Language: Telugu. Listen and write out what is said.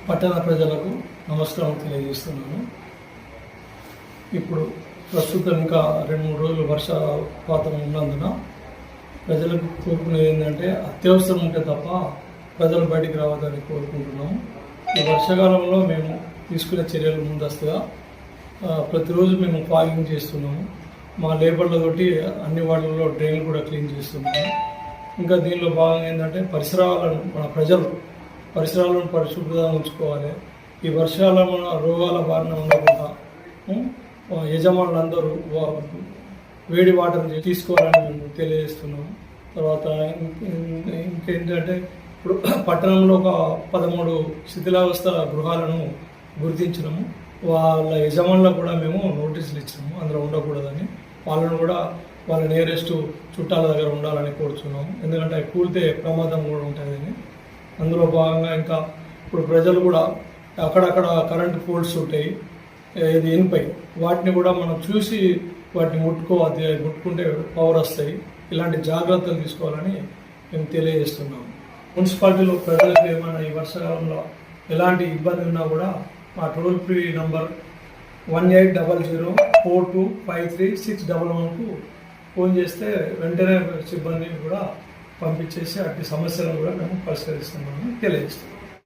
పట్టణ ప్రజలకు నమస్కారం తెలియజేస్తున్నాను. ఇప్పుడు ప్రస్తుతం ఇంకా 2-3 రోజులు వర్షపాతం ఉన్నందున ప్రజలకు కోరుకునేది ఏంటంటే అత్యవసరం ఉంటే తప్ప ప్రజలు బయటికి రావద్దని కోరుకుంటున్నాము. ఈ వర్షాకాలంలో మేము తీసుకునే చర్యలు ముందస్తుగా ప్రతిరోజు మేము ఫాగింగ్ చేస్తున్నాము. మా లేబర్లతోటి అన్ని వార్డులలో డ్రైన్లు కూడా క్లీన్ చేస్తున్నాము. ఇంకా దీనిలో భాగంగా ఏంటంటే మన పరిసరాలను పరిశుభ్రంగా ఉంచుకోవాలి. ఈ వర్షాల రోగాల బారిన ఉండకుండా యజమానులందరూ వేడి వాటర్ తీసుకోవాలని మేము తెలియజేస్తున్నాము. తర్వాత ఇంకేంటంటే ఇప్పుడు పట్టణంలో ఒక 13 శిథిలావస్థల గృహాలను గుర్తించినాము. వాళ్ళ యజమానులకు కూడా మేము నోటీసులు ఇచ్చినాము, అందులో ఉండకూడదని. వాళ్ళను కూడా వాళ్ళ నియరెస్ట్ చుట్టాల దగ్గర ఉండాలని కోరుతున్నాము. ఎందుకంటే కూలితే ప్రమాదం కూడా ఉంటుందని. అందులో భాగంగా ఇంకా ఇప్పుడు ప్రజలు కూడా అక్కడక్కడ కరెంటు పోల్స్ ఉంటాయి, ఇది ఇనుపై, వాటిని కూడా మనం చూసి వాటిని ముట్టుకుంటే పవర్ వస్తాయి. ఇలాంటి జాగ్రత్తలు తీసుకోవాలని మేము తెలియజేస్తున్నాము. మున్సిపాలిటీలో ప్రజలకు ఏమైనా ఈ వర్షాకాలంలో ఎలాంటి ఇబ్బంది ఉన్నా కూడా మా టోల్ ఫ్రీ నంబర్ 1800425361కు ఫోన్ చేస్తే వెంటనే సిబ్బందిని కూడా పంపించేసి అట్టి సమస్యలను కూడా మేము పరిష్కరిస్తున్నామని తెలియజేస్తున్నాం.